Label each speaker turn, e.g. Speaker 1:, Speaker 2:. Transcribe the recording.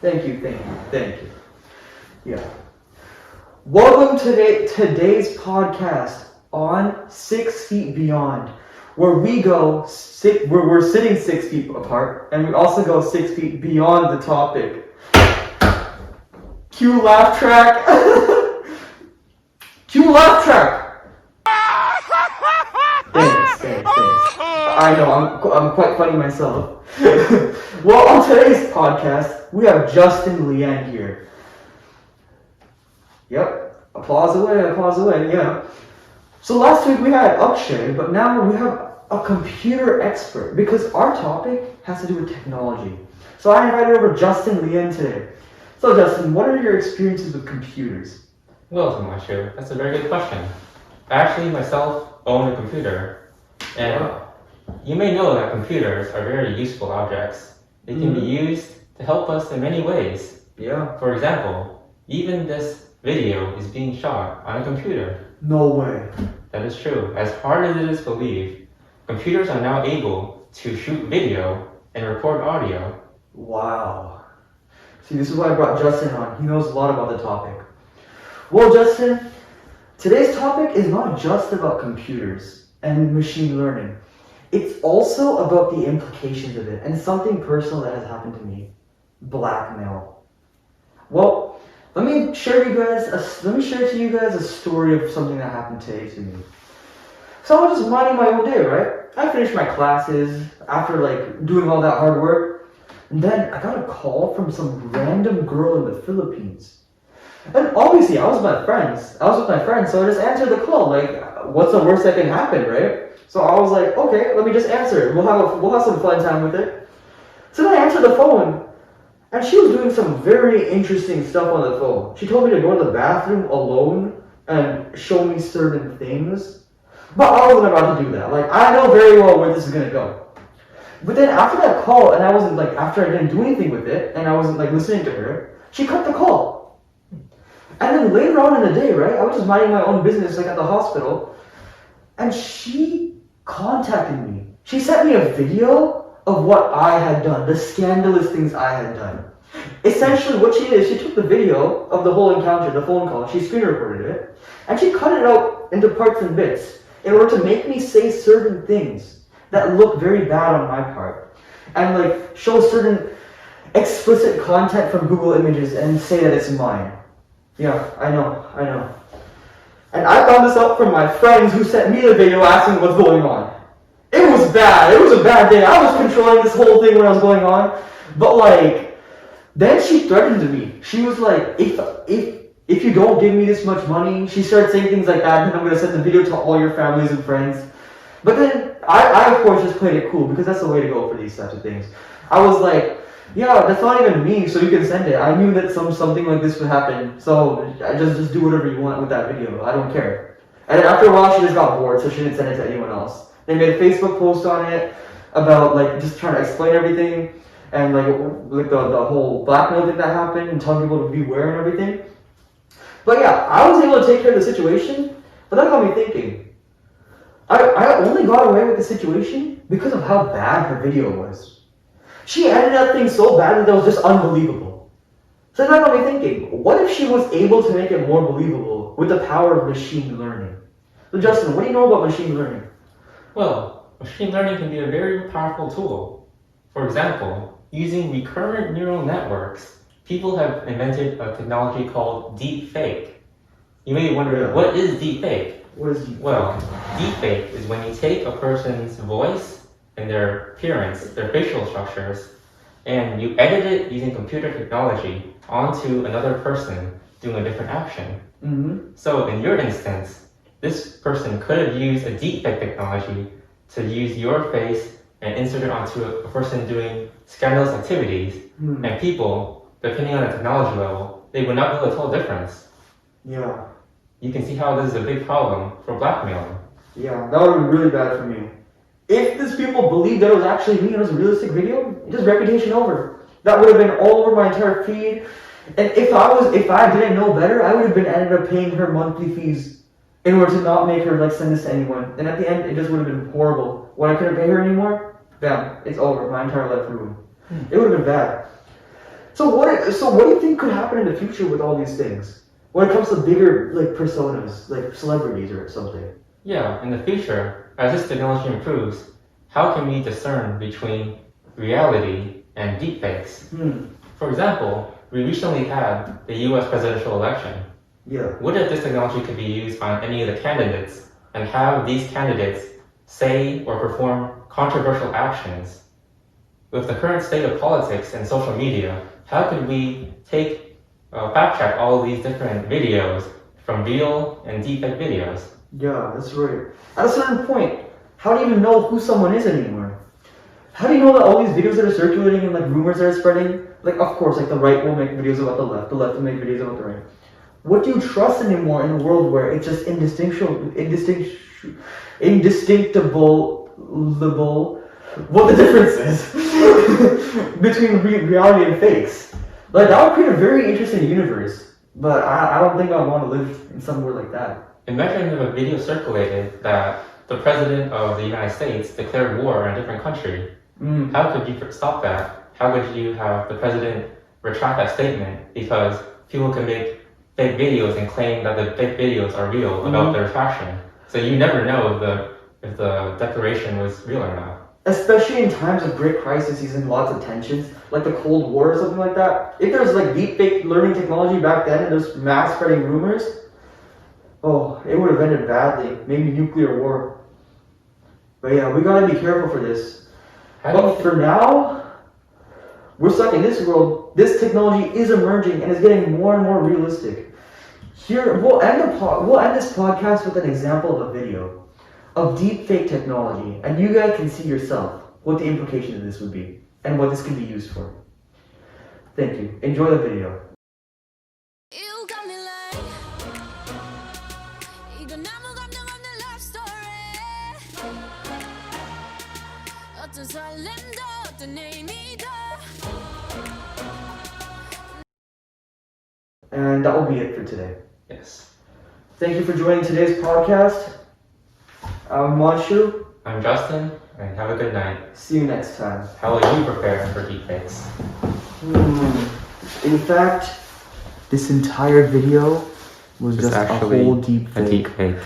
Speaker 1: Thank you. Yeah. Welcome to today's podcast on 6 feet beyond, where we're sitting 6 feet apart, and we also go 6 feet beyond the topic. Cue laugh track. Cue laugh track. Thanks. I know, I'm quite funny myself. Well, on today's podcast, we have Justin Lien here. Yep, applause away, yeah. So last week we had Akshay, but now we have a computer expert, because our topic has to do with technology. So I invited over Justin Lien today. So Justin, what are your experiences with computers?
Speaker 2: Well, Tomashu, that's a very good question. I actually myself own a computer, and you may know that computers are very useful objects. They can be used to help us in many ways.
Speaker 1: Yeah.
Speaker 2: For example, even this video is being shot on a computer.
Speaker 1: No way.
Speaker 2: That is true. As hard as it is to believe, computers are now able to shoot video and record audio.
Speaker 1: Wow. See, this is why I brought Justin on. He knows a lot about the topic. Well, Justin, today's topic is not just about computers and machine learning. It's also about the implications of it, and something personal that has happened to me. Blackmail. Well, let me share to you guys a story of something that happened today to me. So I was just minding my own day, right? I finished my classes after doing all that hard work, and then I got a call from some random girl in the Philippines. And obviously I was with my friends, so I just answered the call. What's the worst that can happen, right? So I was like, okay, let me just answer it. We'll have some fun time with it. So then I answered the phone, and she was doing some very interesting stuff on the phone. She told me to go to the bathroom alone and show me certain things. But I wasn't about to do that. I know very well where this is gonna go. But then after that call, and after I didn't do anything with it, and I wasn't listening to her, she cut the call. And then later on in the day, right, I was just minding my own business at the hospital, and she contacted me. She sent me a video of what I had done, the scandalous things I had done. Essentially what she did, she took the video of the whole encounter, the phone call, she screen recorded it, and she cut it out into parts and bits in order to make me say certain things that look very bad on my part, and show certain explicit content from Google Images and say that it's mine. Yeah, I know. And I found this out from my friends who sent me the video asking what's going on. It was bad. It was a bad day. I was controlling this whole thing when I was going on. But then she threatened me. She was like, if you don't give me this much money, she started saying things like that, then I'm going to send the video to all your families and friends. But then I of course just played it cool, because that's the way to go for these types of things. I was like, yeah, that's not even me, so you can send it. I knew that something like this would happen, so I just do whatever you want with that video. I don't care. And then after a while, she just got bored, so she didn't send it to anyone else. They made a Facebook post on it about just trying to explain everything, and the whole blackmail thing that happened, and telling people to beware and everything. But yeah, I was able to take care of the situation, but that got me thinking. I only got away with the situation because of how bad her video was. She edited that thing so badly that it was just unbelievable. So that got me thinking, what if she was able to make it more believable with the power of machine learning? So Justin, what do you know about machine learning?
Speaker 2: Well, machine learning can be a very powerful tool. For example, using recurrent neural networks, people have invented a technology called deepfake. You may wonder, what is deepfake?
Speaker 1: What is deepfake?
Speaker 2: Well, deepfake is when you take a person's voice and their appearance, their facial structures, and you edit it using computer technology onto another person doing a different action.
Speaker 1: Mm-hmm.
Speaker 2: So in your instance, this person could have used a deepfake technology to use your face and insert it onto a person doing scandalous activities, and people, depending on the technology level, they would not be able to tell the difference.
Speaker 1: Yeah.
Speaker 2: You can see how this is a big problem for blackmailing.
Speaker 1: Yeah, that would have been really bad for me. If these people believed that it was actually me and it was a realistic video, just reputation over. That would have been all over my entire feed. And if I didn't know better, I would have ended up paying her monthly fees in order to not make her send this to anyone. And at the end, it just would have been horrible. When I couldn't pay her anymore, bam, it's over. My entire life ruined. It would have been bad. So what do you think could happen in the future with all these things? When it comes to bigger like personas, like celebrities or something?
Speaker 2: Yeah, in the future, as this technology improves, how can we discern between reality and deepfakes? For example, we recently had the US presidential election.
Speaker 1: Yeah.
Speaker 2: What if this technology could be used on any of the candidates and have these candidates say or perform controversial actions? With the current state of politics and social media, how could we fact check all these different videos from real and deepfake videos?
Speaker 1: Yeah, that's right. At a certain point, how do you even know who someone is anymore? How do you know that all these videos that are circulating and like rumors that are spreading, like of course, like the right will make videos about the left will make videos about the right. What do you trust anymore in a world where it's just indistinctible what the difference is between reality and fakes? Like that would create a very interesting universe, but I don't think I want to live in somewhere like that.
Speaker 2: Imagine if a video circulated that the president of the United States declared war on a different country. How could you stop that? How could you have the president retract that statement? Because people can make fake videos and claim that the fake videos are real about their retraction. So you never know if the declaration was real or not.
Speaker 1: Especially in times of great crises and lots of tensions, like the Cold War or something like that. If there's like deepfake learning technology back then and there's mass spreading rumors, oh, it would have ended badly. Maybe nuclear war. But yeah, we gotta be careful for this. But for now, we're stuck in this world. This technology is emerging and is getting more and more realistic. Here, we'll end this podcast with an example of a video of deepfake technology, and you guys can see yourself what the implications of this would be and what this can be used for. Thank you. Enjoy the video.
Speaker 3: You got me like 이건 아무 감정 없는 love story 어떤 설렘도 어떤 의미도
Speaker 1: And that will be it for today.
Speaker 2: Yes.
Speaker 1: Thank you for joining today's podcast. I'm Manshu.
Speaker 2: I'm Justin, and have a good night.
Speaker 1: See you next time.
Speaker 2: How will you prepare for deepfakes?
Speaker 1: In fact, this entire video was
Speaker 2: It's
Speaker 1: just a
Speaker 2: actually
Speaker 1: whole
Speaker 2: a
Speaker 1: deepfake.
Speaker 2: deepfake.